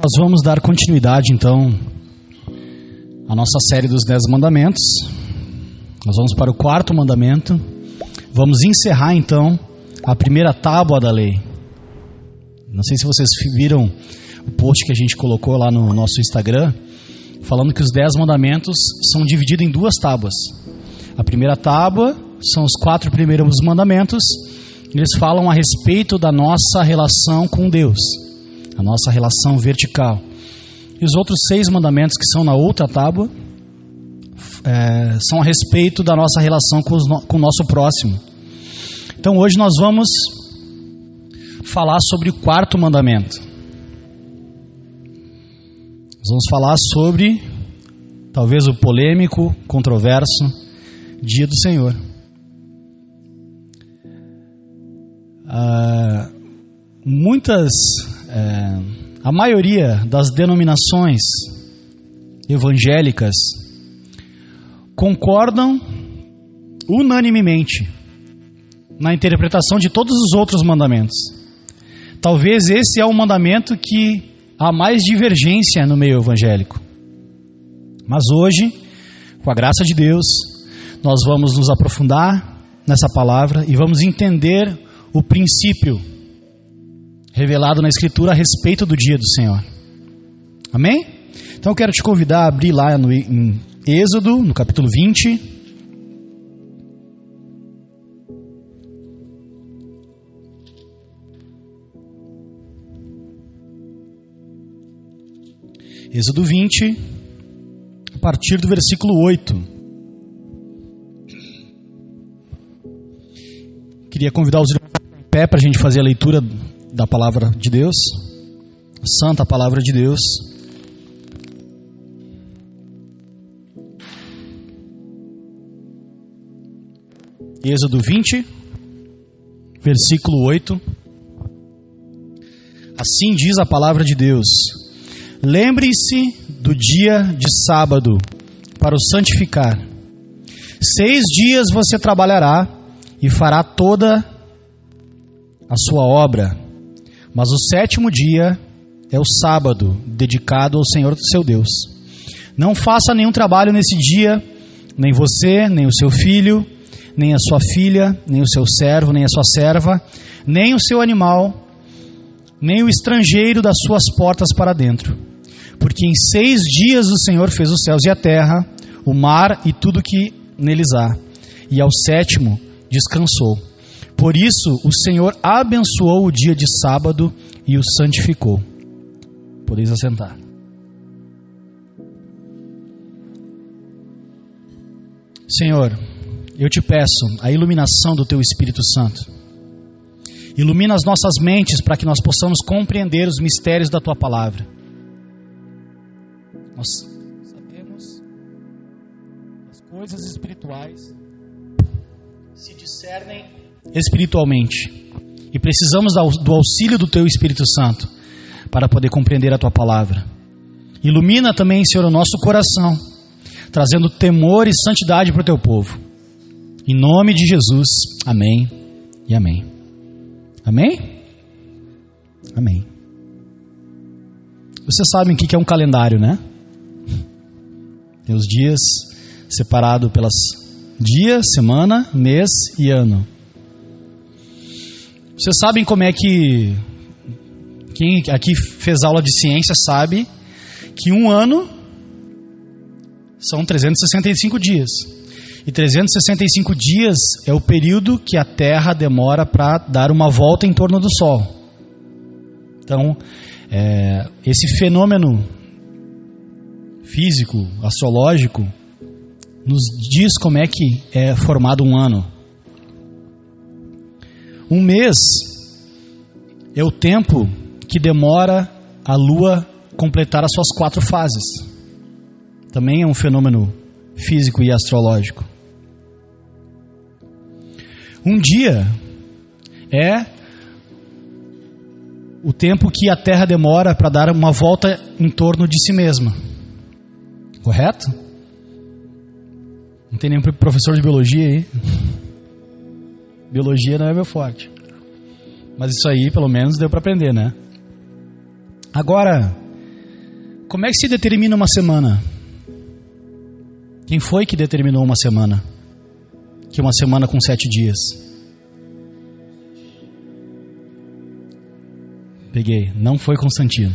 Nós vamos dar continuidade, então, à nossa série dos 10 mandamentos. Nós vamos para o 4º mandamento. Vamos encerrar, então, a primeira tábua da lei. Não sei se vocês viram o post que a gente colocou lá no nosso Instagram, falando que os 10 mandamentos são divididos em 2 tábuas. A primeira tábua são os 4 primeiros mandamentos. Eles falam a respeito da nossa relação com Deus, a nossa relação vertical. E os outros 6 mandamentos que são na outra tábua são a respeito da nossa relação com o nosso próximo. Então hoje nós vamos falar sobre o 4º mandamento. Nós vamos falar sobre, talvez, o polêmico, controverso Dia do Senhor. A maioria das denominações evangélicas concordam unanimemente na interpretação de todos os outros mandamentos. Talvez esse é o mandamento que há mais divergência no meio evangélico. Mas hoje, com a graça de Deus, nós vamos nos aprofundar nessa palavra e vamos entender o princípio revelado na Escritura a respeito do dia do Senhor. Amém? Então eu quero te convidar a abrir lá em Êxodo, no capítulo 20. Êxodo 20, a partir do versículo 8. Queria convidar os irmãos em pé para a gente fazer a leitura da palavra de Deus, a santa palavra de Deus. Êxodo 20, versículo 8. Assim diz a palavra de Deus: lembre-se do dia de sábado para o santificar. 6 dias você trabalhará e fará toda a sua obra, mas o 7º dia é o sábado, dedicado ao Senhor seu Deus. Não faça nenhum trabalho nesse dia, nem você, nem o seu filho, nem a sua filha, nem o seu servo, nem a sua serva, nem o seu animal, nem o estrangeiro das suas portas para dentro. Porque em 6 dias o Senhor fez os céus e a terra, o mar e tudo que neles há, e ao 7º descansou. Por isso o Senhor abençoou o dia de sábado e o santificou. Podeis assentar. Senhor, eu te peço a iluminação do Teu Espírito Santo. Ilumina as nossas mentes para que nós possamos compreender os mistérios da Tua palavra. Nós sabemos que as coisas espirituais se discernem espiritualmente e precisamos do auxílio do Teu Espírito Santo para poder compreender a Tua palavra. Ilumina também, Senhor, o nosso coração, trazendo temor e santidade para o Teu povo. Em nome de Jesus, amém e amém. Amém? Amém. Vocês sabem o que é um calendário, né? Tem os dias separados pelas dia, semana, mês e ano. Vocês sabem como é que... Quem aqui fez aula de ciência sabe que um ano são 365 dias. E 365 dias é o período que a Terra demora para dar uma volta em torno do Sol. Então, esse fenômeno físico, astrológico, nos diz como é que é formado um ano. Um mês é o tempo que demora a Lua completar as suas 4 fases. Também é um fenômeno físico e astrológico. Um dia é o tempo que a Terra demora para dar uma volta em torno de si mesma. Correto? Não tem nenhum professor de biologia aí? Biologia não é meu forte. Mas isso aí, pelo menos, deu para aprender, né? Agora, Como é que se determina uma semana? Quem foi que determinou uma semana? Que uma semana com 7 dias. Peguei, não foi Constantino.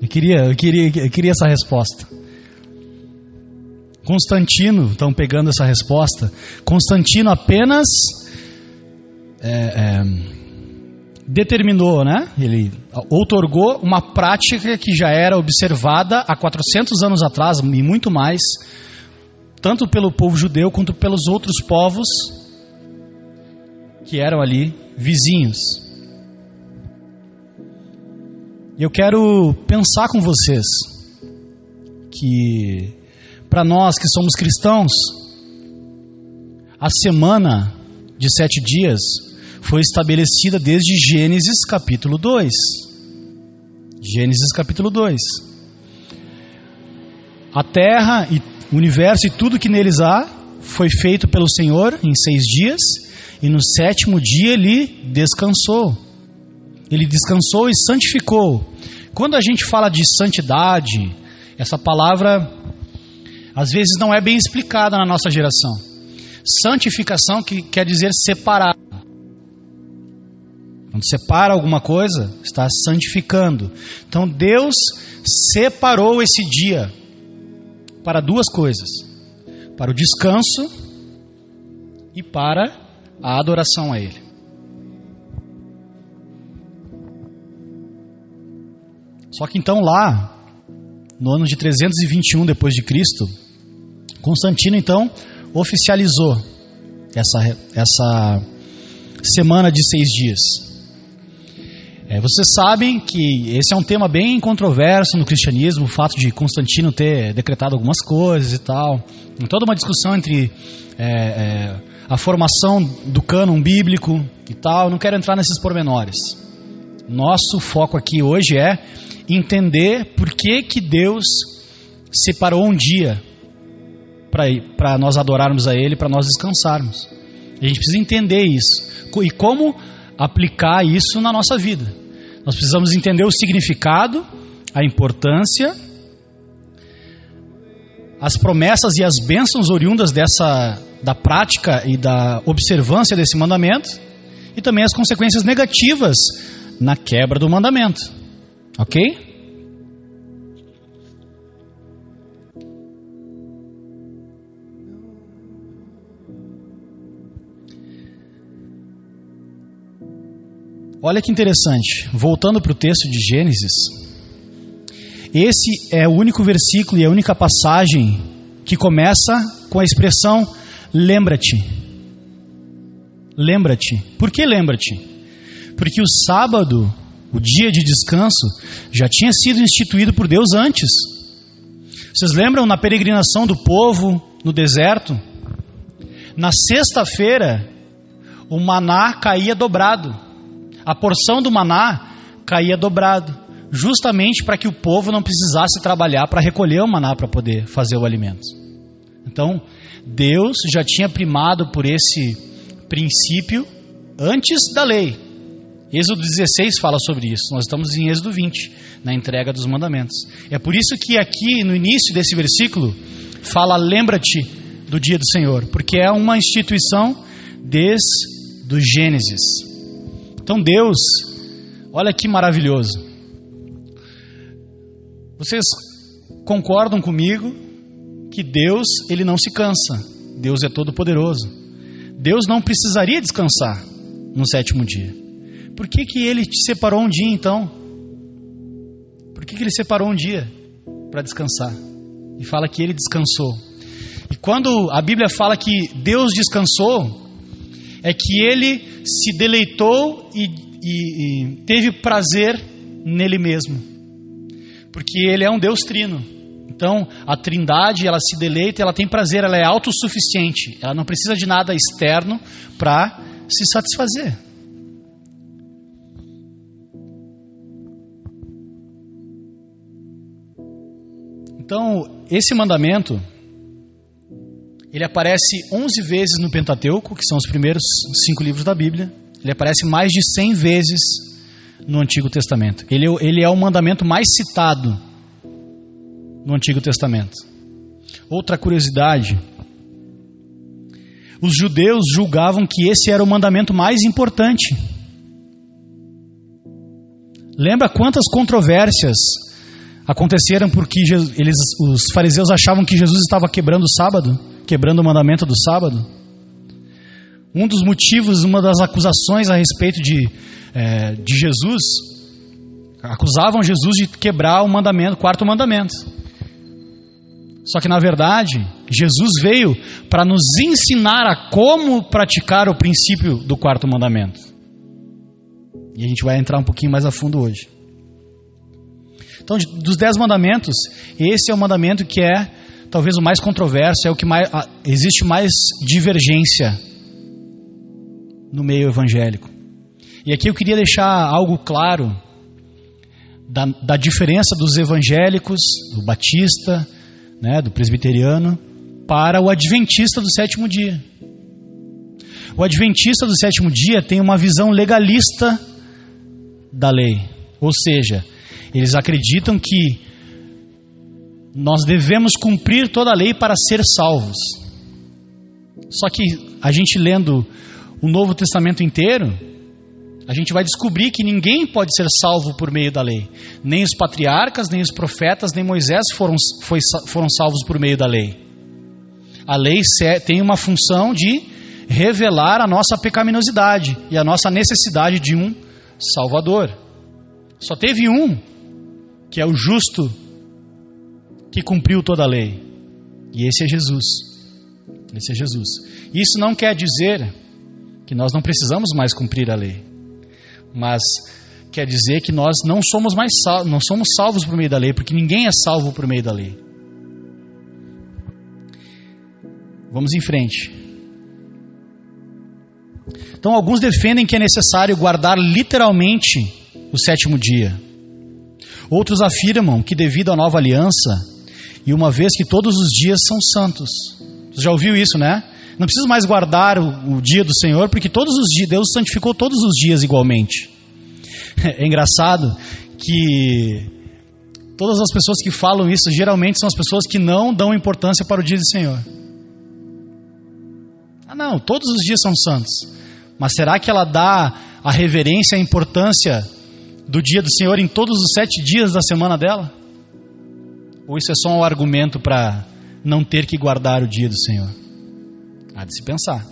Eu queria essa resposta. Constantino, estão pegando essa resposta. Constantino apenas determinou, né? Ele outorgou uma prática que já era observada há 400 anos atrás e muito mais, tanto pelo povo judeu quanto pelos outros povos que eram ali vizinhos. E eu quero pensar com vocês que, para nós que somos cristãos, a semana de 7 dias foi estabelecida desde Gênesis capítulo 2. Gênesis capítulo 2. A terra e o universo e tudo que neles há foi feito pelo Senhor em 6 dias, e no 7º dia Ele descansou. Ele descansou e santificou. Quando a gente fala de santidade, essa palavra às vezes não é bem explicada na nossa geração. Santificação que quer dizer separar. Quando separa alguma coisa, está santificando. Então Deus separou esse dia para 2 coisas: para o descanso e para a adoração a Ele. Só que então lá, no ano de 321 depois de Cristo, Constantino então oficializou essa semana de 6 dias. Vocês sabem que esse é um tema bem controverso no cristianismo, o fato de Constantino ter decretado algumas coisas e tal. Tem toda uma discussão entre a formação do cânon bíblico e tal. Não quero entrar nesses pormenores. Nosso foco aqui hoje é entender por que Deus separou um dia para nós adorarmos a Ele, para nós descansarmos. A gente precisa entender isso e como aplicar isso na nossa vida. Nós precisamos entender o significado, a importância, as promessas e as bênçãos oriundas da prática e da observância desse mandamento, e também as consequências negativas na quebra do mandamento. Ok? Olha que interessante, voltando para o texto de Gênesis, esse é o único versículo e a única passagem que começa com a expressão lembra-te. Lembra-te. Por que lembra-te? Porque o sábado, o dia de descanso, já tinha sido instituído por Deus antes. Vocês lembram na peregrinação do povo no deserto? Na sexta-feira, o maná caía dobrado. A porção do maná caía dobrado, justamente para que o povo não precisasse trabalhar para recolher o maná para poder fazer o alimento. Então, Deus já tinha primado por esse princípio antes da lei. Êxodo 16 fala sobre isso. Nós estamos em Êxodo 20, na entrega dos mandamentos. É por isso que aqui no início desse versículo fala lembra-te do dia do Senhor, porque é uma instituição desde o Gênesis. Então Deus, olha que maravilhoso. Vocês concordam comigo que Deus, Ele não se cansa. Deus é todo poderoso. Deus não precisaria descansar no 7º dia. Por que Ele te separou um dia então? Por que Ele separou um dia para descansar? E fala que Ele descansou. E quando a Bíblia fala que Deus descansou, é que Ele se deleitou e teve prazer nele mesmo. Porque Ele é um Deus trino. Então, a Trindade, ela se deleita, ela tem prazer, ela é autossuficiente. Ela não precisa de nada externo para se satisfazer. Então, esse mandamento, ele aparece 11 vezes no Pentateuco, que são os primeiros 5 livros da Bíblia. Ele aparece mais de 100 vezes no Antigo Testamento. Ele é o mandamento mais citado no Antigo Testamento. Outra curiosidade: os judeus julgavam que esse era o mandamento mais importante. Lembra quantas controvérsias aconteceram porque os fariseus achavam que Jesus estava quebrando o sábado, quebrando o mandamento do sábado? Um dos motivos, uma das acusações a respeito de Jesus, acusavam Jesus de quebrar o mandamento, o quarto mandamento. Só que na verdade, Jesus veio para nos ensinar a como praticar o princípio do quarto mandamento. E a gente vai entrar um pouquinho mais a fundo hoje. Então, dos 10 mandamentos, esse é o mandamento que é talvez o mais controverso, é o que mais existe mais divergência no meio evangélico. E aqui eu queria deixar algo claro da diferença dos evangélicos, do batista, do presbiteriano, para o adventista do sétimo dia. O adventista do sétimo dia tem uma visão legalista da lei, ou seja, eles acreditam que nós devemos cumprir toda a lei para ser salvos. Só que a gente lendo o Novo Testamento inteiro, a gente vai descobrir que ninguém pode ser salvo por meio da lei. Nem os patriarcas, nem os profetas, nem Moisés foram salvos por meio da lei. A lei tem uma função de revelar a nossa pecaminosidade e a nossa necessidade de um Salvador. Só teve um, que é o justo, que cumpriu toda a lei. E esse é Jesus. Esse é Jesus. Isso não quer dizer que nós não precisamos mais cumprir a lei, mas quer dizer que nós não somos salvos por meio da lei, porque ninguém é salvo por meio da lei. Vamos em frente. Então, alguns defendem que é necessário guardar literalmente o sétimo dia. Outros afirmam que devido à nova aliança, e uma vez que todos os dias são santos. Você já ouviu isso, né? Não precisa mais guardar o dia do Senhor, porque todos os dias, Deus santificou todos os dias igualmente. É engraçado que todas as pessoas que falam isso, geralmente são as pessoas que não dão importância para o dia do Senhor. Não, todos os dias são santos. Mas será que ela dá a reverência e a importância do dia do Senhor em todos os 7 dias da semana dela? Ou isso é só um argumento para não ter que guardar o dia do Senhor? Há de se pensar.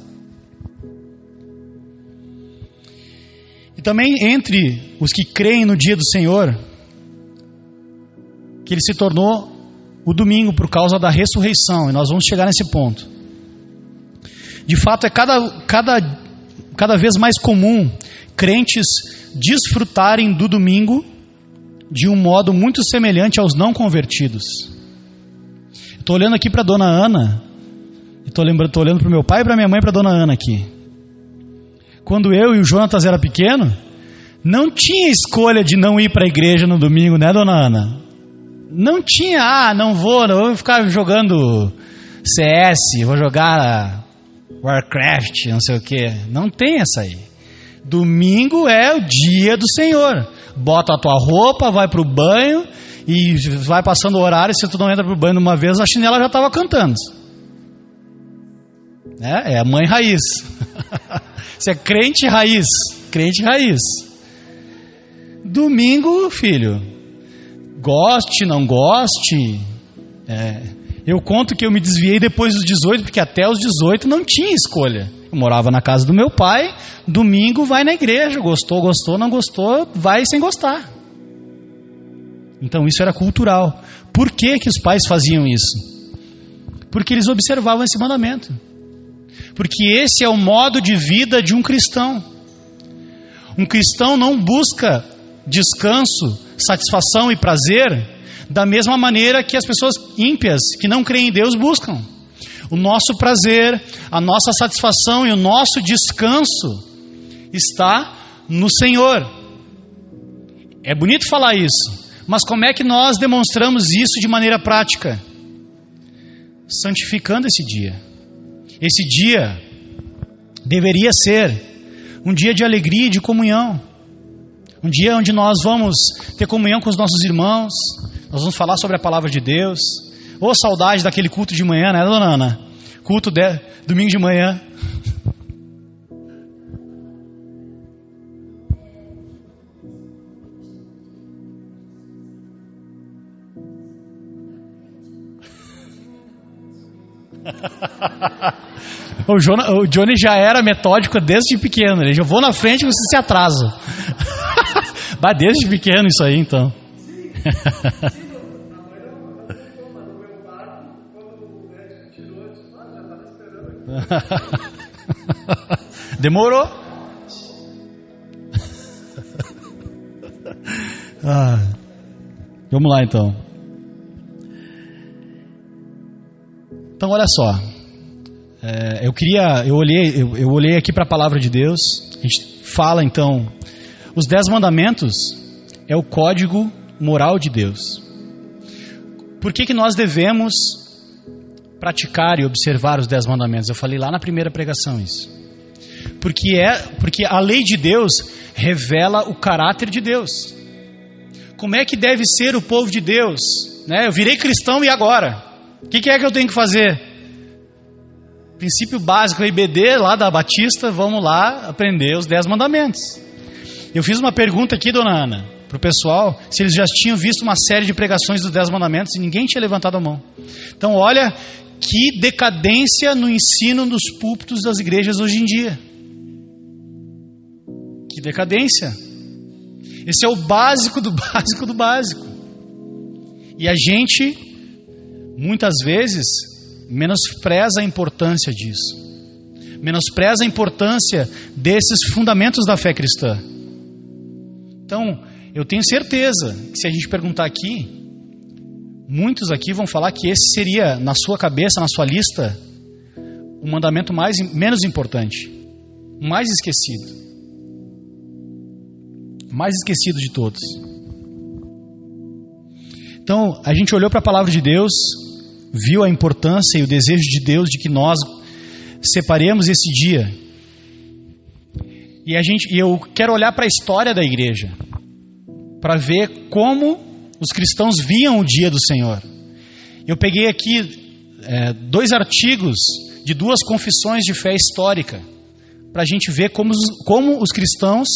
E também entre os que creem no dia do Senhor, que ele se tornou o domingo por causa da ressurreição, e nós vamos chegar nesse ponto. De fato, é cada vez mais comum crentes desfrutarem do domingo de um modo muito semelhante aos não convertidos. Estou olhando aqui para a dona Ana, estou olhando para o meu pai e para minha mãe e para a dona Ana aqui. Quando eu e o Jonatas era pequeno, não tinha escolha de não ir para a igreja no domingo, né, dona Ana? Não tinha, não vou ficar jogando CS, vou jogar Warcraft, não sei o que. Não tem essa aí. Domingo é o dia do Senhor. Bota a tua roupa, vai pro banho e vai passando o horário. Se tu não entra pro banho uma vez, a chinela já estava cantando. É a mãe raiz. Você é crente raiz. Crente raiz. Domingo, filho, goste, não goste. Eu conto que eu me desviei depois dos 18, porque até os 18 não tinha escolha. Eu morava na casa do meu pai, domingo vai na igreja, gostou, não gostou, vai sem gostar. Então isso era cultural. Por que os pais faziam isso? Porque eles observavam esse mandamento. Porque esse é o modo de vida de um cristão. Um cristão não busca descanso, satisfação e prazer da mesma maneira que as pessoas ímpias que não creem em Deus buscam. O nosso prazer, a nossa satisfação e o nosso descanso está no Senhor. É bonito falar isso, mas como é que nós demonstramos isso de maneira prática? Santificando esse dia. Esse dia deveria ser um dia de alegria e de comunhão. Um dia onde nós vamos ter comunhão com os nossos irmãos, Nós vamos falar sobre a palavra de Deus. Ô, saudade daquele culto de manhã, né, dona Ana? Culto de domingo de manhã. O Johnny já era metódico desde pequeno. Ele já vou na frente e você se atrasa. Mas desde pequeno isso aí, então. Demorou. Vamos lá, então. Então, olha só. Eu olhei aqui para a palavra de Deus. A gente fala, então, os 10 mandamentos é o código moral de Deus. Por que nós devemos praticar e observar os 10 mandamentos? Eu falei lá na primeira pregação isso. Porque a lei de Deus revela o caráter de Deus. Como é que deve ser o povo de Deus? Né? Eu virei cristão e agora? O que é que eu tenho que fazer? Princípio básico, IBD lá da Batista, vamos lá aprender os 10 mandamentos. Eu fiz uma pergunta aqui, dona Ana, para o pessoal, se eles já tinham visto uma série de pregações dos 10 mandamentos e ninguém tinha levantado a mão. Então olha que decadência no ensino dos púlpitos das igrejas hoje em dia. Que decadência. Esse é o básico do básico do básico. E a gente, muitas vezes, menospreza a importância disso. Menospreza a importância desses fundamentos da fé cristã. Então, eu tenho certeza que se a gente perguntar aqui, muitos aqui vão falar que esse seria, na sua cabeça, na sua lista, o mandamento menos importante, o mais esquecido. O mais esquecido de todos. Então, a gente olhou para a palavra de Deus, viu a importância e o desejo de Deus de que nós separemos esse dia. E eu quero olhar para a história da igreja, para ver como os cristãos viam o dia do Senhor. Eu peguei aqui 2 artigos de 2 confissões de fé histórica, para a gente ver como os cristãos,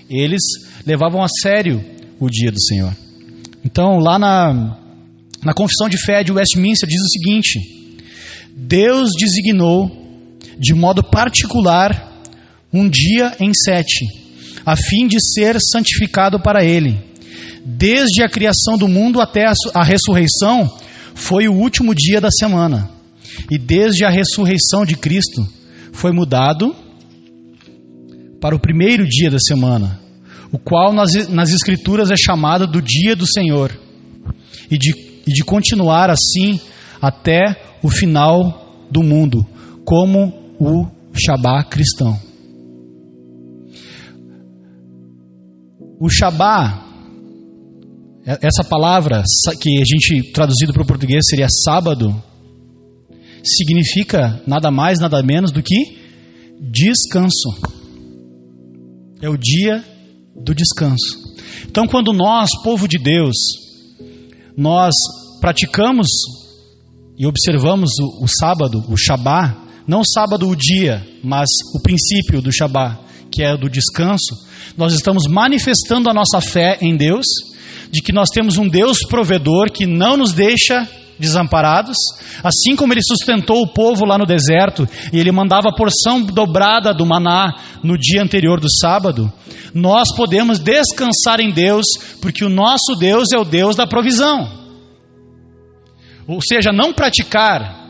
eles levavam a sério o dia do Senhor. Então, lá na confissão de fé de Westminster diz o seguinte: Deus designou de modo particular um dia em 7, a fim de ser santificado para Ele. Desde a criação do mundo até a ressurreição, foi o último dia da semana. E desde a ressurreição de Cristo, foi mudado para o primeiro dia da semana, o qual nas Escrituras é chamado do dia do Senhor. E de continuar assim até o final do mundo, como o Shabá cristão. O Shabá, essa palavra que a gente traduzido para o português seria sábado, significa nada mais, nada menos do que descanso. É o dia do descanso. Então, quando nós, povo de Deus, nós praticamos e observamos o sábado, o Shabá, não o sábado o dia, mas o princípio do Shabá, que é do descanso, nós estamos manifestando a nossa fé em Deus, de que nós temos um Deus provedor que não nos deixa desamparados, assim como Ele sustentou o povo lá no deserto, e Ele mandava a porção dobrada do maná no dia anterior do sábado. Nós podemos descansar em Deus, porque o nosso Deus é o Deus da provisão. Ou seja, não praticar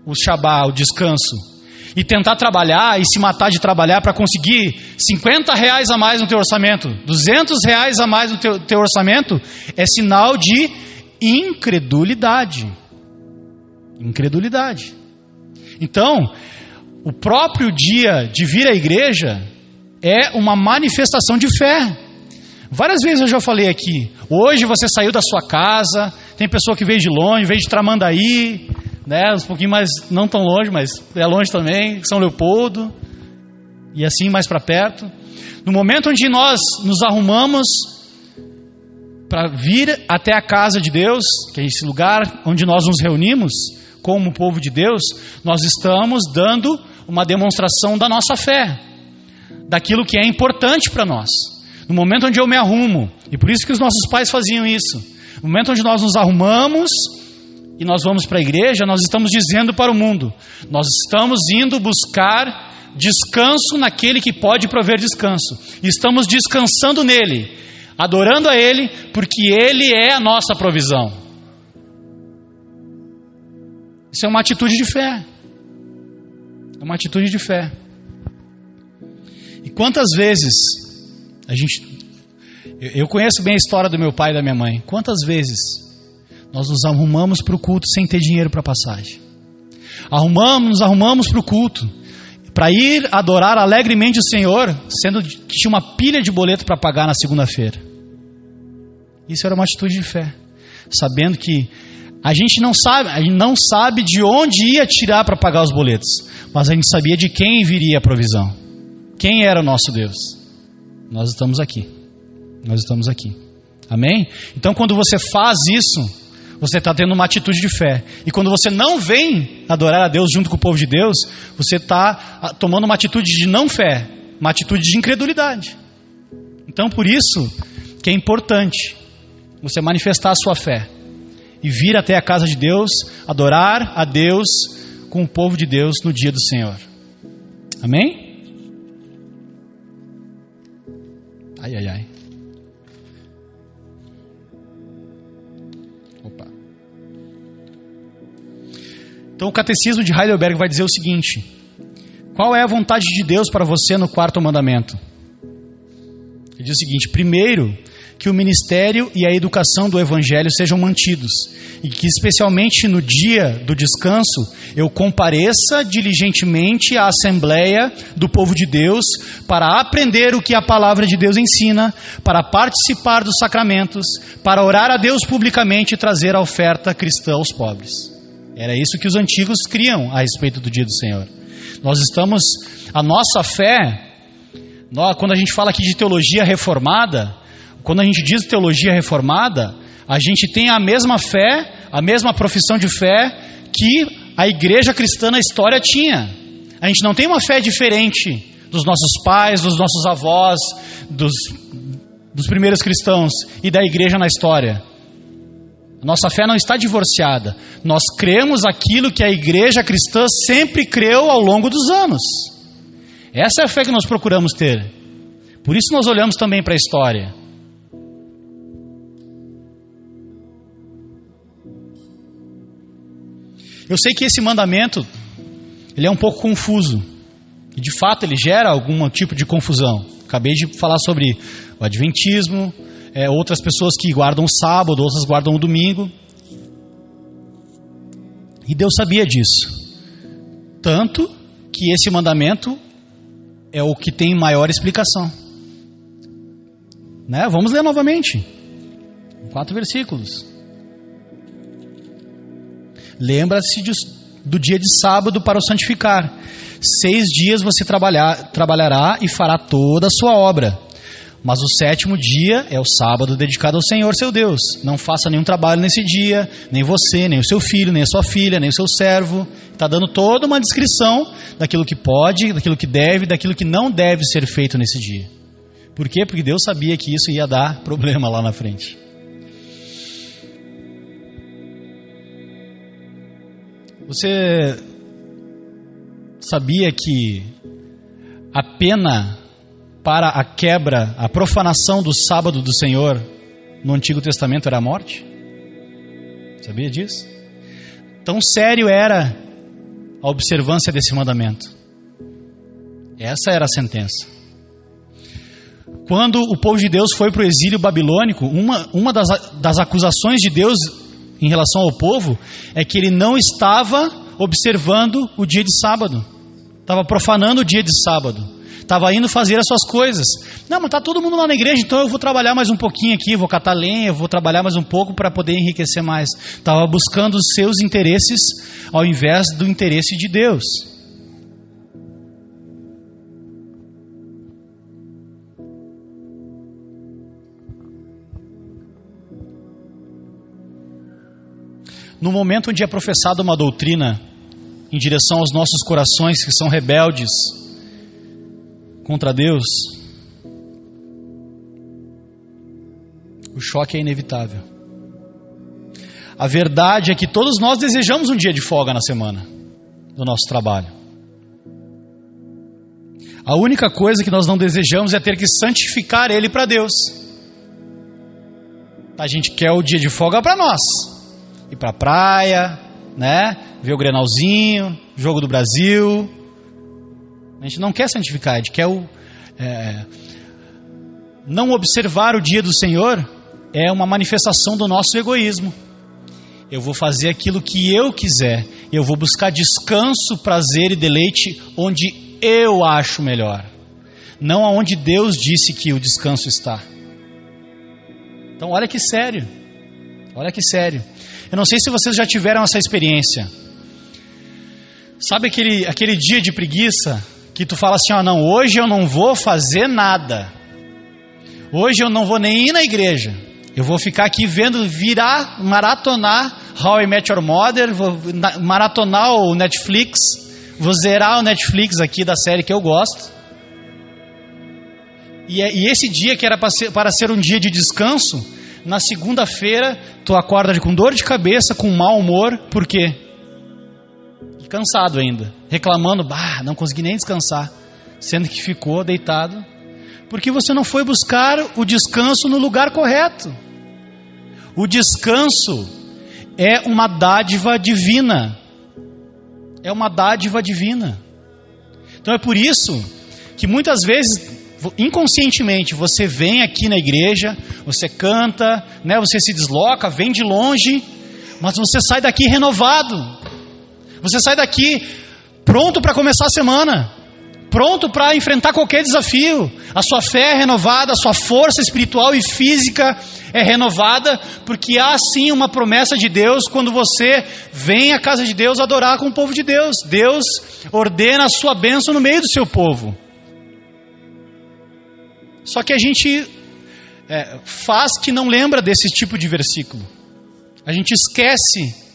o Shabá, o descanso, e tentar trabalhar e se matar de trabalhar para conseguir R$50 a mais no teu orçamento, R$200 a mais no teu orçamento, é sinal de incredulidade. Incredulidade. Então, o próprio dia de vir à igreja é uma manifestação de fé. Várias vezes eu já falei aqui, hoje você saiu da sua casa, tem pessoa que veio de longe, veio de Tramandaí, né, um pouquinho mais, não tão longe, mas é longe também, São Leopoldo, e assim mais para perto. No momento onde nós nos arrumamos para vir até a casa de Deus, que é esse lugar onde nós nos reunimos como povo de Deus, nós estamos dando uma demonstração da nossa fé, daquilo que é importante para nós. No momento onde eu me arrumo, e por isso que os nossos pais faziam isso, no momento onde nós nos arrumamos e nós vamos para a igreja, nós estamos dizendo para o mundo, nós estamos indo buscar descanso naquele que pode prover descanso, e estamos descansando nele, adorando a ele, porque ele é a nossa provisão. Isso é uma atitude de fé. É uma atitude de fé. E quantas vezes eu conheço bem a história do meu pai e da minha mãe. Quantas vezes nós nos arrumamos para o culto sem ter dinheiro para passagem? Nos arrumamos para o culto, para ir adorar alegremente o Senhor, sendo que tinha uma pilha de boleto para pagar na segunda-feira. Isso era uma atitude de fé, sabendo que a gente não sabe de onde ia tirar para pagar os boletos, mas a gente sabia de quem viria a provisão. Quem era o nosso Deus? Nós estamos aqui. Nós estamos aqui. Amém? Então quando você faz isso, você está tendo uma atitude de fé. E quando você não vem adorar a Deus junto com o povo de Deus, você está tomando uma atitude de não fé, uma atitude de incredulidade. Então por isso que é importante você manifestar a sua fé e vir até a casa de Deus, adorar a Deus com o povo de Deus no dia do Senhor. Amém? Ai. Opa. Então o Catecismo de Heidelberg vai dizer o seguinte: qual é a vontade de Deus para você no quarto mandamento? Ele diz o seguinte: primeiro, que o ministério e a educação do Evangelho sejam mantidos, e que especialmente no dia do descanso eu compareça diligentemente à Assembleia do povo de Deus para aprender o que a palavra de Deus ensina, para participar dos sacramentos, para orar a Deus publicamente e trazer a oferta cristã aos pobres. Era isso que os antigos criam a respeito do dia do Senhor. A nossa fé, quando a gente fala aqui de teologia reformada, quando a gente diz teologia reformada, a gente tem a mesma fé, a mesma profissão de fé que a igreja cristã na história tinha. A gente não tem uma fé diferente dos nossos pais, dos nossos avós, dos primeiros cristãos e da igreja na história. A nossa fé não está divorciada. Nós cremos aquilo que a igreja cristã sempre creu ao longo dos anos. Essa é a fé que nós procuramos ter. Por isso nós olhamos também para a história. Eu sei que esse mandamento, ele é um pouco confuso. E de fato ele gera algum tipo de confusão. Acabei de falar sobre o adventismo, outras pessoas que guardam o sábado, outras guardam o domingo. E Deus sabia disso. Tanto que esse mandamento é o que tem maior explicação. Vamos ler novamente. 4 versículos. Lembra-se do dia de sábado para o santificar. 6 dias você trabalhará e fará toda a sua obra. Mas o 7º dia é o sábado dedicado ao Senhor seu Deus. Não faça nenhum trabalho nesse dia, nem você, nem o seu filho, nem a sua filha, nem o seu servo. Está dando toda uma descrição daquilo que pode, daquilo que deve, daquilo que não deve ser feito nesse dia. Por quê? Porque Deus sabia que isso ia dar problema lá na frente. Você sabia que a pena para a quebra, a profanação do sábado do Senhor no Antigo Testamento era a morte? Sabia disso? Tão sério era a observância desse mandamento. Essa era a sentença. Quando o povo de Deus foi para o exílio babilônico, uma das acusações de Deus em relação ao povo é que ele não estava observando o dia de sábado, estava profanando o dia de sábado, estava indo fazer as suas coisas. Não, mas está todo mundo lá na igreja, então eu vou trabalhar mais um pouquinho aqui, vou catar lenha, vou trabalhar mais um pouco para poder enriquecer mais. Estava buscando os seus interesses ao invés do interesse de Deus. No momento onde é professada uma doutrina em direção aos nossos corações que são rebeldes contra Deus, o choque é inevitável. A verdade é que todos nós desejamos um dia de folga na semana do nosso trabalho. A única coisa que nós não desejamos é ter que santificar ele para Deus. A gente quer o dia de folga para nós, ir para a praia, né? Ver o Grenalzinho, jogo do Brasil. A gente não quer santificar, a gente quer não observar o dia do Senhor é uma manifestação do nosso egoísmo. Eu vou fazer aquilo que eu quiser, eu vou buscar descanso, prazer e deleite onde eu acho melhor, não aonde Deus disse que o descanso está. Então olha que sério, olha que sério. Eu não sei se vocês já tiveram essa experiência. Sabe aquele dia de preguiça que tu fala assim, não, hoje eu não vou fazer nada, hoje eu não vou nem ir na igreja, eu vou ficar aqui vendo, maratonar How I Met Your Mother, vou maratonar o Netflix, vou zerar o Netflix aqui da série que eu gosto. E esse dia que era para ser um dia de descanso, na segunda-feira tu acorda com dor de cabeça, com mau humor, por quê? Cansado ainda, reclamando, não consegui nem descansar, sendo que ficou deitado, porque você não foi buscar o descanso no lugar correto. O descanso é uma dádiva divina. É uma dádiva divina. Então é por isso que muitas vezes, inconscientemente, você vem aqui na igreja, você canta, né, você se desloca, vem de longe, mas você sai daqui renovado. Você sai daqui pronto para começar a semana, pronto para enfrentar qualquer desafio. A sua fé é renovada, a sua força espiritual e física é renovada, porque há sim uma promessa de Deus quando você vem à casa de Deus adorar com o povo de Deus. Deus ordena a sua bênção no meio do seu povo. Só que a gente faz que não lembra desse tipo de versículo. A gente esquece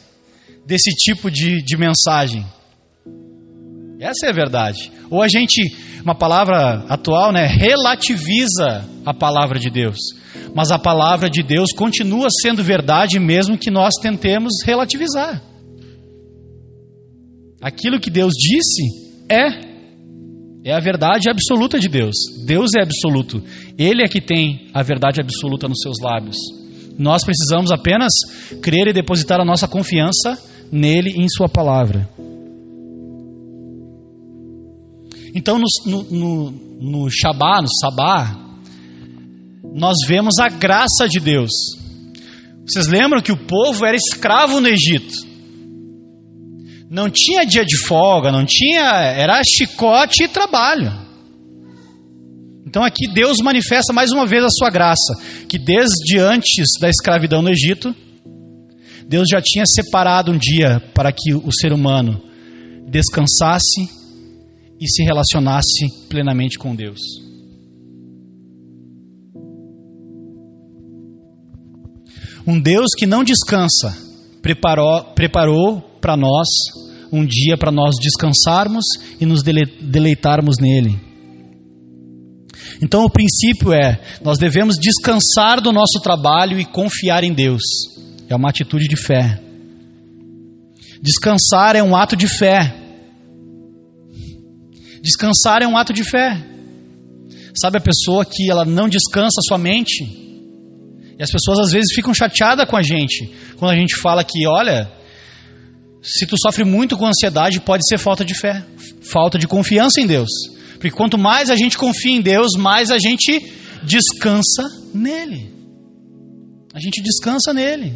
desse tipo de mensagem. Essa é a verdade. Ou a gente, uma palavra atual, né, relativiza a palavra de Deus. Mas a palavra de Deus continua sendo verdade mesmo que nós tentemos relativizar. Aquilo que Deus disse é a verdade absoluta de Deus. Deus é absoluto. Ele é que tem a verdade absoluta nos seus lábios. Nós precisamos apenas crer e depositar a nossa confiança nele e em sua palavra. Então no Shabá, no Sabá, nós vemos a graça de Deus. Vocês lembram que o povo era escravo no Egito? Não tinha dia de folga, era chicote e trabalho. Então aqui Deus manifesta mais uma vez a sua graça, que desde antes da escravidão no Egito, Deus já tinha separado um dia para que o ser humano descansasse e se relacionasse plenamente com Deus. Um Deus que não descansa, preparou para nós um dia para nós descansarmos e nos deleitarmos nele. Então o princípio nós devemos descansar do nosso trabalho e confiar em Deus. É uma atitude de fé. Descansar é um ato de fé. Descansar é um ato de fé. Sabe a pessoa que ela não descansa a sua mente? E as pessoas às vezes ficam chateadas com a gente quando a gente fala que, olha, se tu sofre muito com ansiedade, pode ser falta de fé, falta de confiança em Deus. Porque quanto mais a gente confia em Deus, mais a gente descansa nele. A gente descansa nele.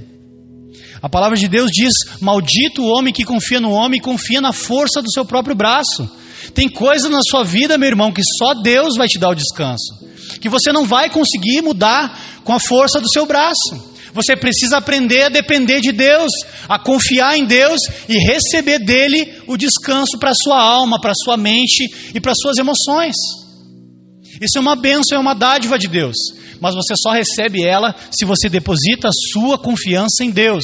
A palavra de Deus diz: maldito o homem que confia no homem e confia na força do seu próprio braço. Tem coisa na sua vida, meu irmão, que só Deus vai te dar o descanso, que você não vai conseguir mudar com a força do seu braço. Você precisa aprender a depender de Deus, a confiar em Deus e receber dele o descanso para a sua alma, para a sua mente e para as suas emoções. Isso é uma bênção, é uma dádiva de Deus, mas você só recebe ela se você deposita a sua confiança em Deus.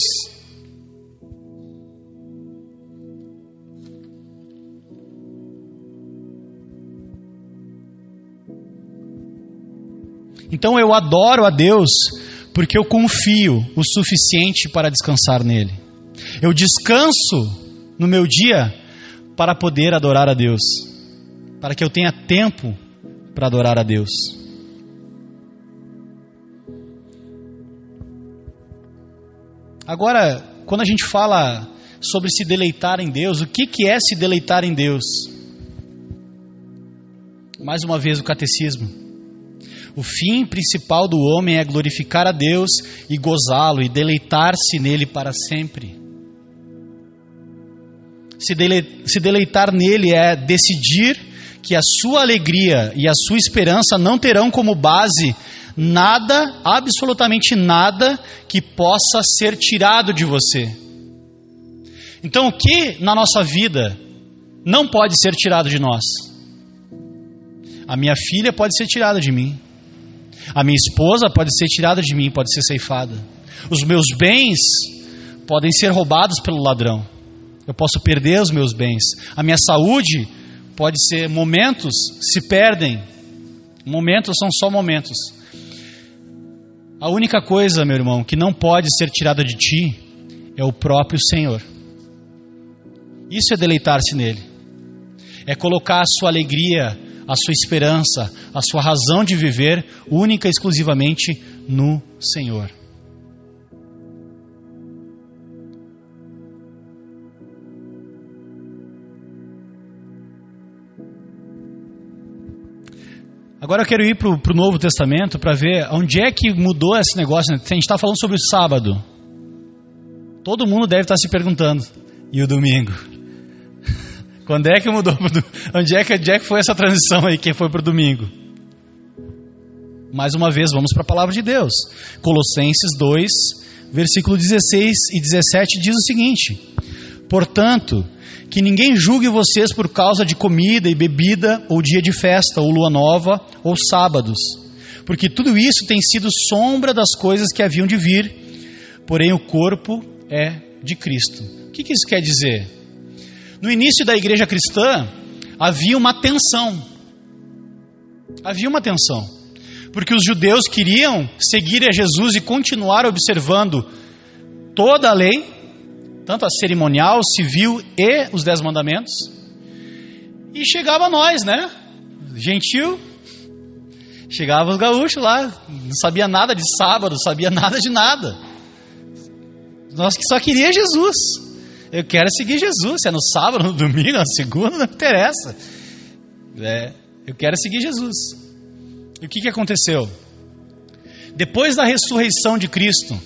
Então eu adoro a Deus porque eu confio o suficiente para descansar nele. Eu descanso no meu dia para poder adorar a Deus, para que eu tenha tempo para adorar a Deus. Agora, quando a gente fala sobre se deleitar em Deus, o que é se deleitar em Deus? Mais uma vez o catecismo. O fim principal do homem é glorificar a Deus e gozá-lo e deleitar-se nele para sempre. Se deleitar nele é decidir que a sua alegria e a sua esperança não terão como base nada, absolutamente nada, que possa ser tirado de você. Então, o que na nossa vida não pode ser tirado de nós? A minha filha pode ser tirada de mim. A minha esposa pode ser tirada de mim, pode ser ceifada. Os meus bens podem ser roubados pelo ladrão. Eu posso perder os meus bens. A minha saúde pode ser, momentos se perdem. Momentos são só momentos. A única coisa, meu irmão, que não pode ser tirada de ti é o próprio Senhor. Isso é deleitar-se nele. É colocar a sua alegria, a sua esperança, a sua razão de viver, única e exclusivamente no Senhor. Agora eu quero ir para o Novo Testamento para ver onde é que mudou esse negócio. A gente está falando sobre o sábado. Todo mundo deve estar se perguntando. E o domingo? Quando é que mudou? Onde é que foi essa transição aí que foi para o domingo? Mais uma vez, vamos para a palavra de Deus. Colossenses 2, versículo 16 e 17 diz o seguinte: portanto, que ninguém julgue vocês por causa de comida e bebida, ou dia de festa, ou lua nova, ou sábados, porque tudo isso tem sido sombra das coisas que haviam de vir, porém o corpo é de Cristo. O que isso quer dizer? No início da igreja cristã, havia uma tensão. Porque os judeus queriam seguir a Jesus e continuar observando toda a lei, tanto a cerimonial, civil e os 10 mandamentos. E chegava nós, né? Gentil. Chegava os gaúchos lá, não sabia nada de sábado, sabia nada de nada. Nós que só queria Jesus. Eu quero seguir Jesus, se é no sábado, no domingo, na segunda, não interessa. Eu quero seguir Jesus. E o que aconteceu? Depois da ressurreição de Cristo,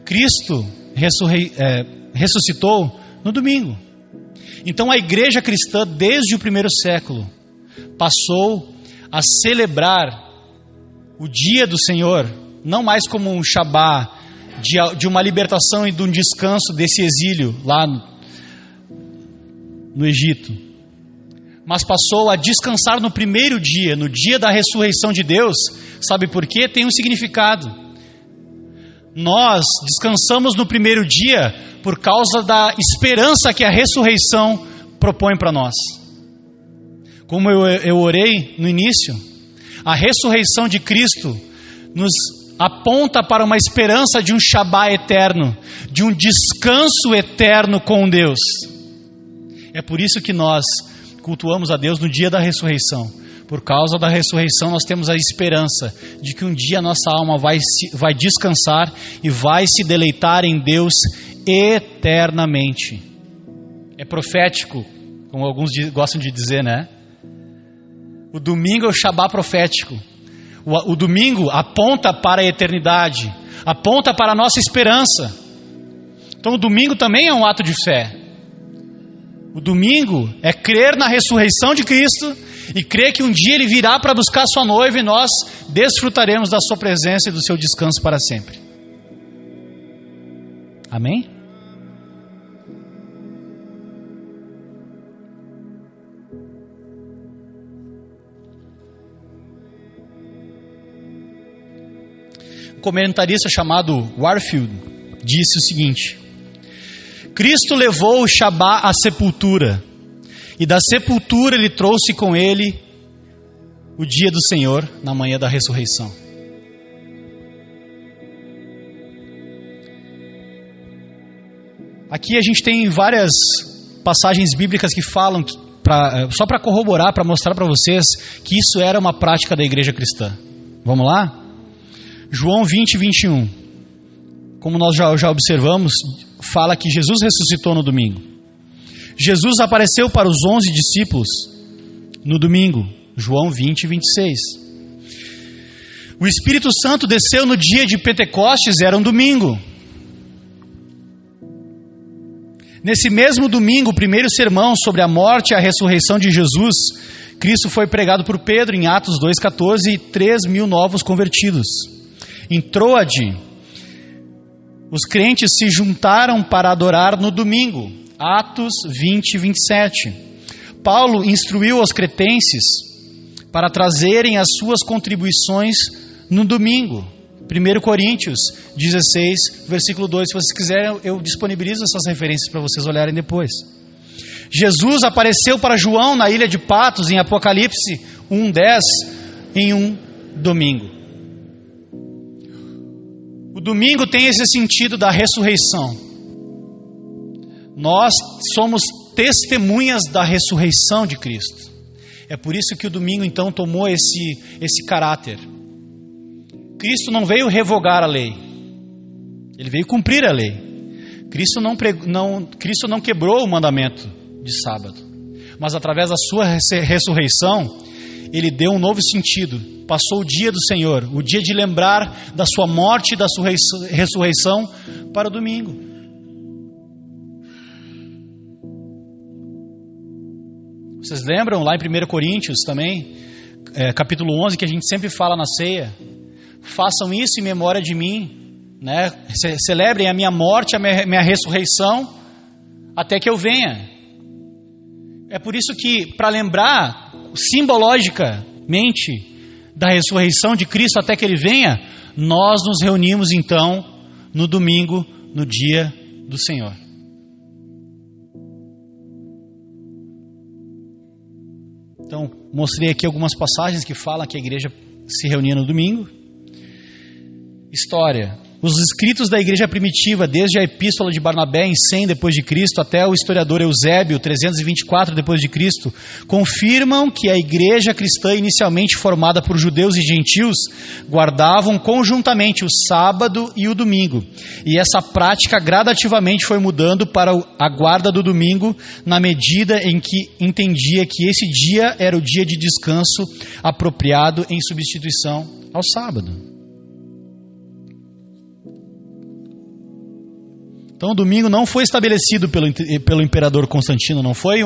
Cristo ressuscitou no domingo. Então a igreja cristã, desde o primeiro século, passou a celebrar o dia do Senhor, não mais como um Shabá, de uma libertação e de um descanso desse exílio lá no Egito, mas passou a descansar no primeiro dia, no dia da ressurreição de Deus. Sabe por quê? Tem um significado. Nós descansamos no primeiro dia por causa da esperança que a ressurreição propõe para nós. Como eu orei no início, a ressurreição de Cristo nos aponta para uma esperança de um Shabá eterno, de um descanso eterno com Deus. É por isso que nós cultuamos a Deus no dia da ressurreição. Por causa da ressurreição nós temos a esperança de que um dia a nossa alma vai descansar e vai se deleitar em Deus eternamente. É profético, como alguns gostam de dizer, né? O domingo é o Shabá profético. O domingo aponta para a eternidade, aponta para a nossa esperança. Então o domingo também é um ato de fé. O domingo é crer na ressurreição de Cristo e crer que um dia Ele virá para buscar sua noiva e nós desfrutaremos da sua presença e do seu descanso para sempre. Amém? Um comentarista chamado Warfield disse o seguinte: Cristo levou o Shabá à sepultura, e da sepultura Ele trouxe com Ele o dia do Senhor na manhã da ressurreição. Aqui a gente tem várias passagens bíblicas que falam, só para corroborar, para mostrar para vocês que isso era uma prática da igreja cristã. Vamos lá? João 20, 21. Como nós já observamos, fala que Jesus ressuscitou no domingo. Jesus apareceu para os 11 discípulos no domingo. João 20, 26. O Espírito Santo desceu no dia de Pentecostes, era um domingo. Nesse mesmo domingo, o primeiro sermão sobre a morte e a ressurreição de Jesus, Cristo foi pregado por Pedro em Atos 2,14 e 3.000 novos convertidos. Em Troade, os crentes se juntaram para adorar no domingo. Atos 20, 27. Paulo instruiu os cretenses para trazerem as suas contribuições no domingo. 1 Coríntios 16, versículo 2. Se vocês quiserem, eu disponibilizo essas referências para vocês olharem depois. Jesus apareceu para João na ilha de Patmos, em Apocalipse 1:10, em um domingo. O domingo tem esse sentido da ressurreição. Nós somos testemunhas da ressurreição de Cristo. É por isso que o domingo então tomou esse caráter. Cristo não veio revogar a lei, Ele veio cumprir a lei. Cristo não quebrou o mandamento de sábado, mas através da sua ressurreição, Ele deu um novo sentido. Passou o dia do Senhor, o dia de lembrar da sua morte e da sua ressurreição, para o domingo. Vocês lembram lá em 1 Coríntios também, capítulo 11, que a gente sempre fala na ceia? Façam isso em memória de mim, né? Celebrem a minha morte, a minha ressurreição, até que eu venha. É por isso que, para lembrar simbologicamente da ressurreição de Cristo até que Ele venha, nós nos reunimos então no domingo, no dia do Senhor. Então, mostrei aqui algumas passagens que falam que a igreja se reunia no domingo. História. Os escritos da igreja primitiva, desde a epístola de Barnabé em 100 depois de Cristo até o historiador Eusébio 324 depois de Cristo, confirmam que a igreja cristã, inicialmente formada por judeus e gentios, guardavam conjuntamente o sábado e o domingo. E essa prática gradativamente foi mudando para a guarda do domingo, na medida em que entendia que esse dia era o dia de descanso apropriado em substituição ao sábado. Então o domingo não foi estabelecido pelo imperador Constantino, não foi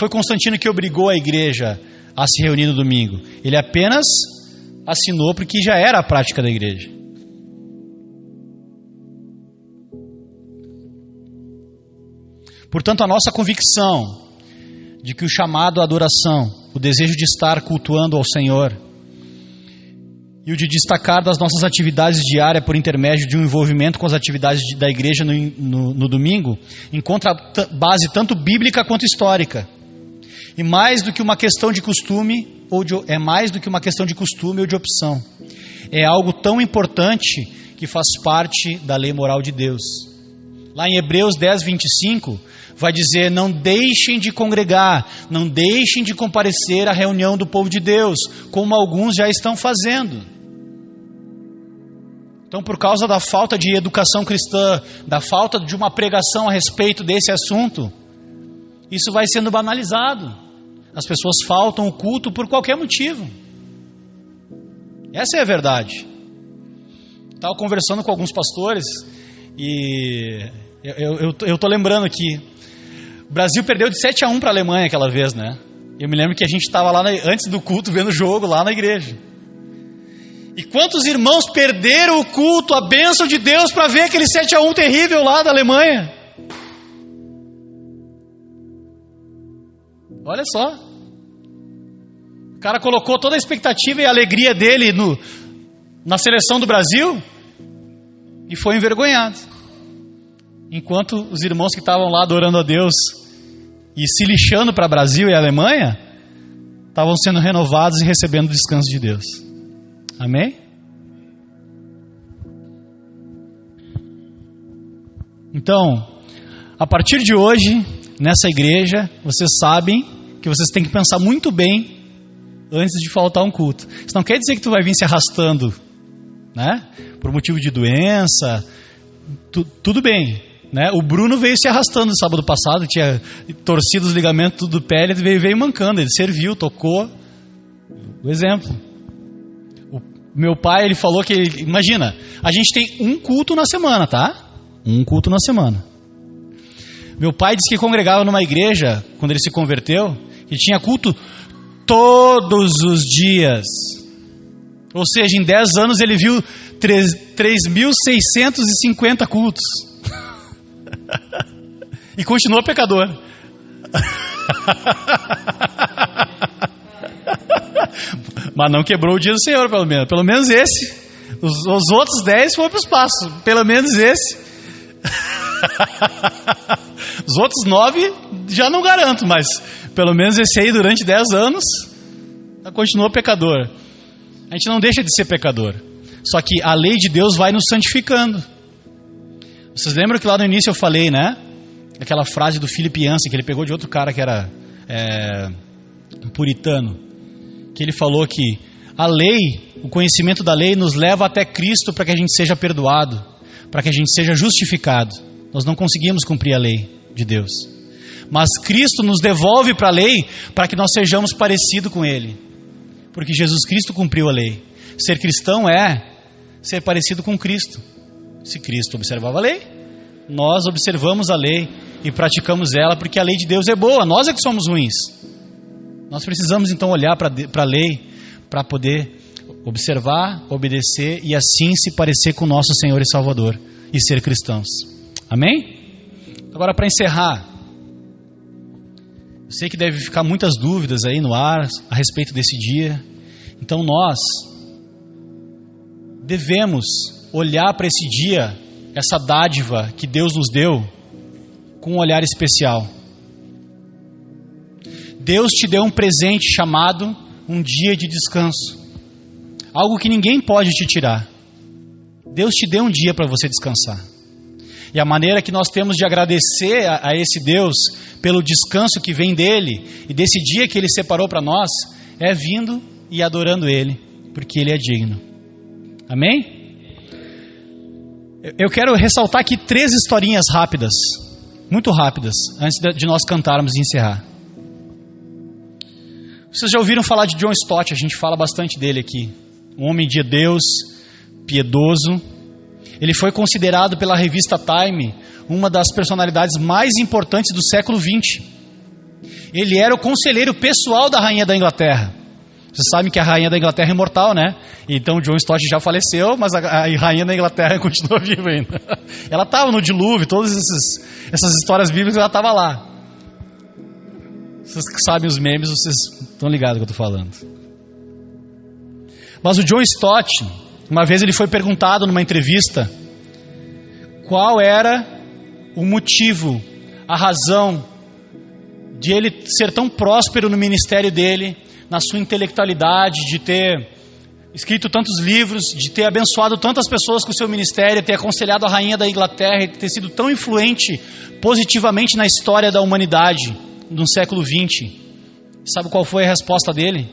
Constantino que obrigou a igreja a se reunir no domingo. Ele apenas assinou porque já era a prática da igreja. Portanto, a nossa convicção de que o chamado à adoração, o desejo de estar cultuando ao Senhor, e o de destacar das nossas atividades diárias por intermédio de um envolvimento com as atividades da igreja no domingo, encontra base tanto bíblica quanto histórica. E mais do que uma questão de costume, é mais do que uma questão de costume ou de opção. É algo tão importante que faz parte da lei moral de Deus. Lá em Hebreus 10, 25, vai dizer: não deixem de congregar, não deixem de comparecer à reunião do povo de Deus, como alguns já estão fazendo. Então, por causa da falta de educação cristã, da falta de uma pregação a respeito desse assunto, isso vai sendo banalizado. As pessoas faltam o culto por qualquer motivo. Essa é a verdade. Estava conversando com alguns pastores e eu estou lembrando aqui. O Brasil perdeu de 7-1 para a Alemanha aquela vez, né? Eu me lembro que a gente estava lá antes do culto vendo o jogo lá na igreja. E quantos irmãos perderam o culto, a bênção de Deus, para ver aquele 7-1 terrível lá da Alemanha? Olha só. O cara colocou toda a expectativa e a alegria dele na seleção do Brasil e foi envergonhado. Enquanto os irmãos que estavam lá adorando a Deus e se lixando para o Brasil e a Alemanha, estavam sendo renovados e recebendo o descanso de Deus. Amém? Então, a partir de hoje, nessa igreja, vocês sabem que vocês têm que pensar muito bem antes de faltar um culto. Isso não quer dizer que tu vai vir se arrastando, né? Por motivo de doença, tudo bem, né? O Bruno veio se arrastando no sábado passado, tinha torcido os ligamentos tudo do pé, ele veio mancando, ele serviu, tocou. O exemplo. O meu pai, ele falou que, imagina, a gente tem um culto na semana, tá? Um culto na semana. Meu pai disse que congregava numa igreja, quando ele se converteu, e tinha culto todos os dias. Ou seja, em 10 anos ele viu 3.650 cultos. E continuou pecador. Mas não quebrou o dia do Senhor, pelo menos. Pelo menos esse. Os outros 10 foram para o espaço. Pelo menos esse. Os outros 9 já não garanto, mas pelo menos esse aí durante 10 anos continuou pecador. A gente não deixa de ser pecador. Só que a lei de Deus vai nos santificando. Vocês lembram que lá no início eu falei, né? Aquela frase do Philip Yancey, que ele pegou de outro cara que era um puritano. Que ele falou que a lei, o conhecimento da lei nos leva até Cristo para que a gente seja perdoado, para que a gente seja justificado. Nós não conseguimos cumprir a lei de Deus. Mas Cristo nos devolve para a lei para que nós sejamos parecidos com Ele. Porque Jesus Cristo cumpriu a lei. Ser cristão é ser parecido com Cristo. Se Cristo observava a lei, nós observamos a lei e praticamos ela, porque a lei de Deus é boa, nós é que somos ruins. Nós precisamos então olhar para a lei para poder observar, obedecer e assim se parecer com o nosso Senhor e Salvador e ser cristãos. Amém? Agora, para encerrar, eu sei que deve ficar muitas dúvidas aí no ar a respeito desse dia. Então nós devemos olhar para esse dia, essa dádiva que Deus nos deu, com um olhar especial. Deus te deu um presente chamado um dia de descanso. Algo que ninguém pode te tirar. Deus te deu um dia para você descansar. E a maneira que nós temos de agradecer a esse Deus pelo descanso que vem dele e desse dia que ele separou para nós é vindo e adorando ele, porque ele é digno. Amém? Eu quero ressaltar aqui 3 historinhas rápidas, muito rápidas, antes de nós cantarmos e encerrar. Vocês já ouviram falar de John Stott? A gente fala bastante dele aqui. Um homem de Deus, piedoso. Ele foi considerado pela revista Time uma das personalidades mais importantes do século XX. Ele era o conselheiro pessoal da rainha da Inglaterra. Vocês sabem que a rainha da Inglaterra é imortal, né? Então John Stott já faleceu, mas a rainha da Inglaterra continua viva ainda. Ela estava no dilúvio, todas essas histórias bíblicas, ela estava lá. Vocês que sabem os memes, vocês estão ligados no que eu estou falando. Mas o John Stott, uma vez ele foi perguntado numa entrevista qual era o motivo, a razão de ele ser tão próspero no ministério dele, na sua intelectualidade, de ter escrito tantos livros, de ter abençoado tantas pessoas com o seu ministério, ter aconselhado a rainha da Inglaterra, ter sido tão influente positivamente na história da humanidade no século XX. Sabe qual foi a resposta dele?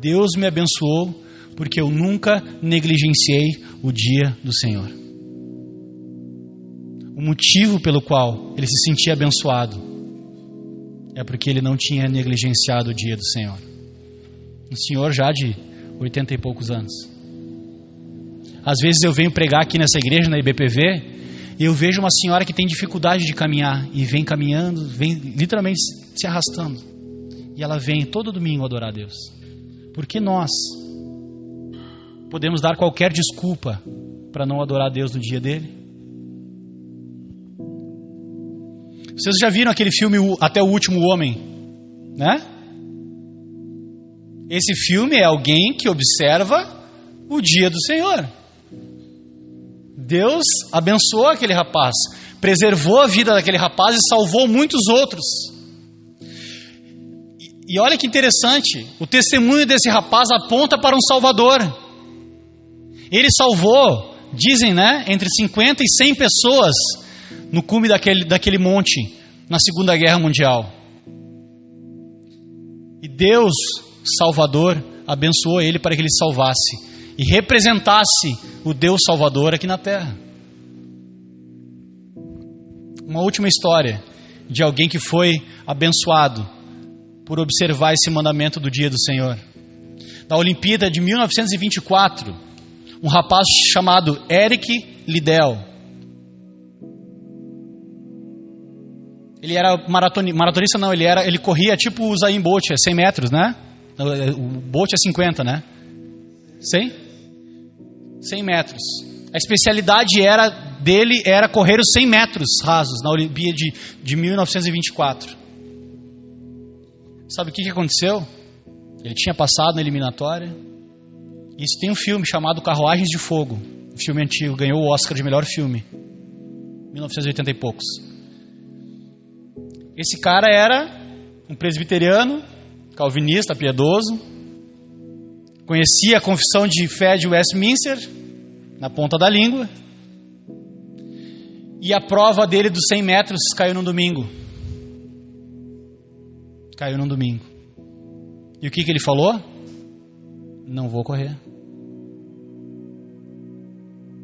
Deus me abençoou porque eu nunca negligenciei o dia do Senhor. O motivo pelo qual ele se sentia abençoado é porque ele não tinha negligenciado o dia do Senhor. Um senhor já de 80 e poucos anos. Às vezes eu venho pregar aqui nessa igreja, na IBPV, e eu vejo uma senhora que tem dificuldade de caminhar, e vem caminhando, vem literalmente se arrastando. E ela vem todo domingo adorar a Deus. Porque nós podemos dar qualquer desculpa para não adorar a Deus no dia dele? Vocês já viram aquele filme Até o Último Homem, né? Esse filme é alguém que observa o dia do Senhor. Deus abençoou aquele rapaz, preservou a vida daquele rapaz e salvou muitos outros. E olha que interessante, o testemunho desse rapaz aponta para um Salvador. Ele salvou dizem, né, entre 50 e 100 pessoas no cume daquele monte, na Segunda Guerra Mundial. E Deus, Salvador, abençoou ele para que ele salvasse e representasse o Deus Salvador aqui na terra. Uma última história de alguém que foi abençoado por observar esse mandamento do dia do Senhor. Na Olimpíada de 1924, um rapaz chamado Eric Liddell. Ele era maratonista, não, ele corria tipo o Usain Bolt, 100 metros, né? O Bolt é 50, né? 100 metros. A especialidade dele era correr os 100 metros rasos na Olimpíada de 1924. Sabe o que aconteceu? Ele tinha passado na eliminatória. Isso tem um filme chamado Carruagens de Fogo. Um filme antigo, ganhou o Oscar de melhor filme. 1980 e poucos. Esse cara era um presbiteriano, calvinista, piedoso. Conhecia a confissão de fé de Westminster na ponta da língua. E a prova dele dos 100 metros caiu num domingo. E o que ele falou? Não vou correr.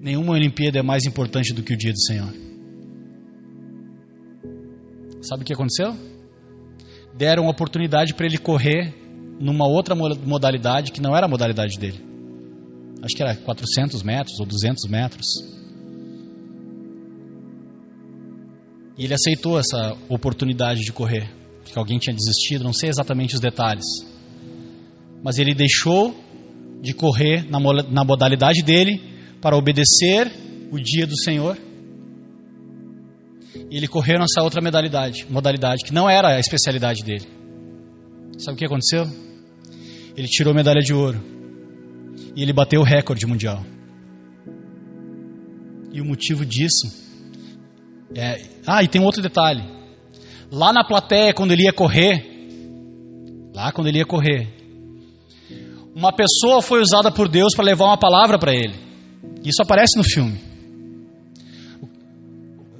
Nenhuma Olimpíada é mais importante do que o dia do Senhor. Sabe o que aconteceu? Deram uma oportunidade para ele correr numa outra modalidade que não era a modalidade dele. Acho que era 400 metros ou 200 metros. E ele aceitou essa oportunidade de correr, porque alguém tinha desistido, não sei exatamente os detalhes. Mas ele deixou de correr na modalidade dele para obedecer o dia do Senhor. E ele correu nessa outra modalidade que não era a especialidade dele. Sabe o que aconteceu? Ele tirou a medalha de ouro. E ele bateu o recorde mundial. E o motivo disso e tem um outro detalhe. Lá na plateia, quando ele ia correr, uma pessoa foi usada por Deus para levar uma palavra para ele. Isso aparece no filme.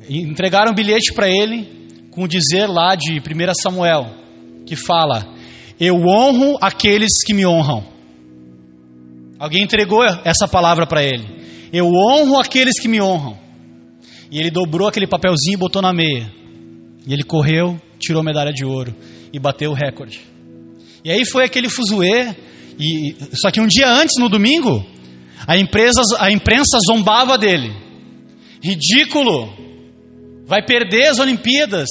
Entregaram um bilhete para ele com o dizer lá de 1 Samuel, que fala: eu honro aqueles que me honram. Alguém entregou essa palavra para ele: eu honro aqueles que me honram. E ele dobrou aquele papelzinho e botou na meia. E ele correu, tirou a medalha de ouro e bateu o recorde. E aí foi aquele fuzuê. Só que um dia antes, no domingo, a imprensa zombava dele. Ridículo! Vai perder as Olimpíadas.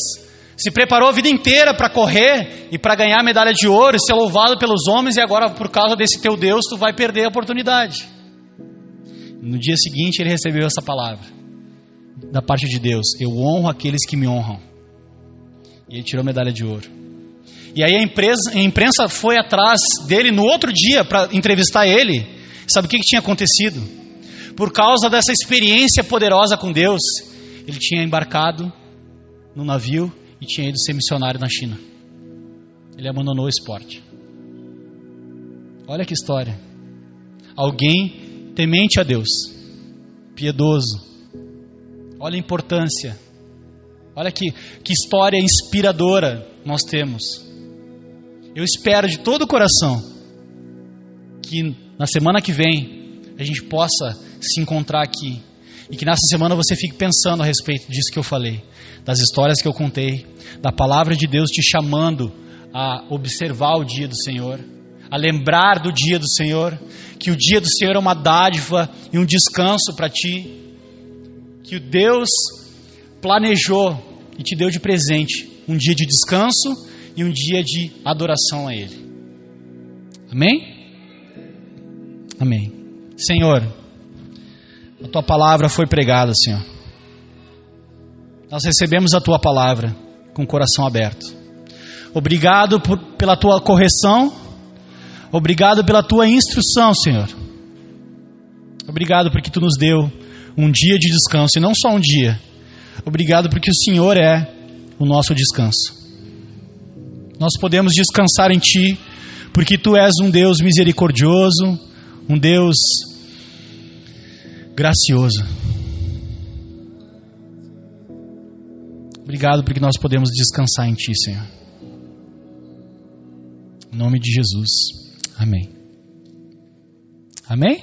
Se preparou a vida inteira para correr e para ganhar a medalha de ouro e ser louvado pelos homens, e agora, por causa desse teu Deus, tu vai perder a oportunidade. No dia seguinte, ele recebeu essa palavra da parte de Deus: eu honro aqueles que me honram. E ele tirou a medalha de ouro. E aí a imprensa foi atrás dele no outro dia para entrevistar ele. Sabe o que tinha acontecido? Por causa dessa experiência poderosa com Deus, ele tinha embarcado no navio e tinha ido ser missionário na China. Ele abandonou o esporte. Olha que história. Alguém temente a Deus, piedoso. Olha a importância. Olha que história inspiradora nós temos. Eu espero de todo o coração que na semana que vem a gente possa se encontrar aqui. E que nessa semana você fique pensando a respeito disso que eu falei, das histórias que eu contei, da palavra de Deus te chamando a observar o dia do Senhor, a lembrar do dia do Senhor, que o dia do Senhor é uma dádiva e um descanso para ti, que o Deus planejou e te deu de presente um dia de descanso e um dia de adoração a Ele. Amém? Amém. Senhor, a Tua palavra foi pregada, Senhor. Nós recebemos a Tua palavra com o coração aberto. Obrigado pela Tua correção. Obrigado pela Tua instrução, Senhor. Obrigado porque Tu nos deu um dia de descanso, e não só um dia. Obrigado porque o Senhor é o nosso descanso. Nós podemos descansar em Ti, porque Tu és um Deus misericordioso, um Deus gracioso. Obrigado porque nós podemos descansar em Ti, Senhor. Em nome de Jesus. Amém. Amém?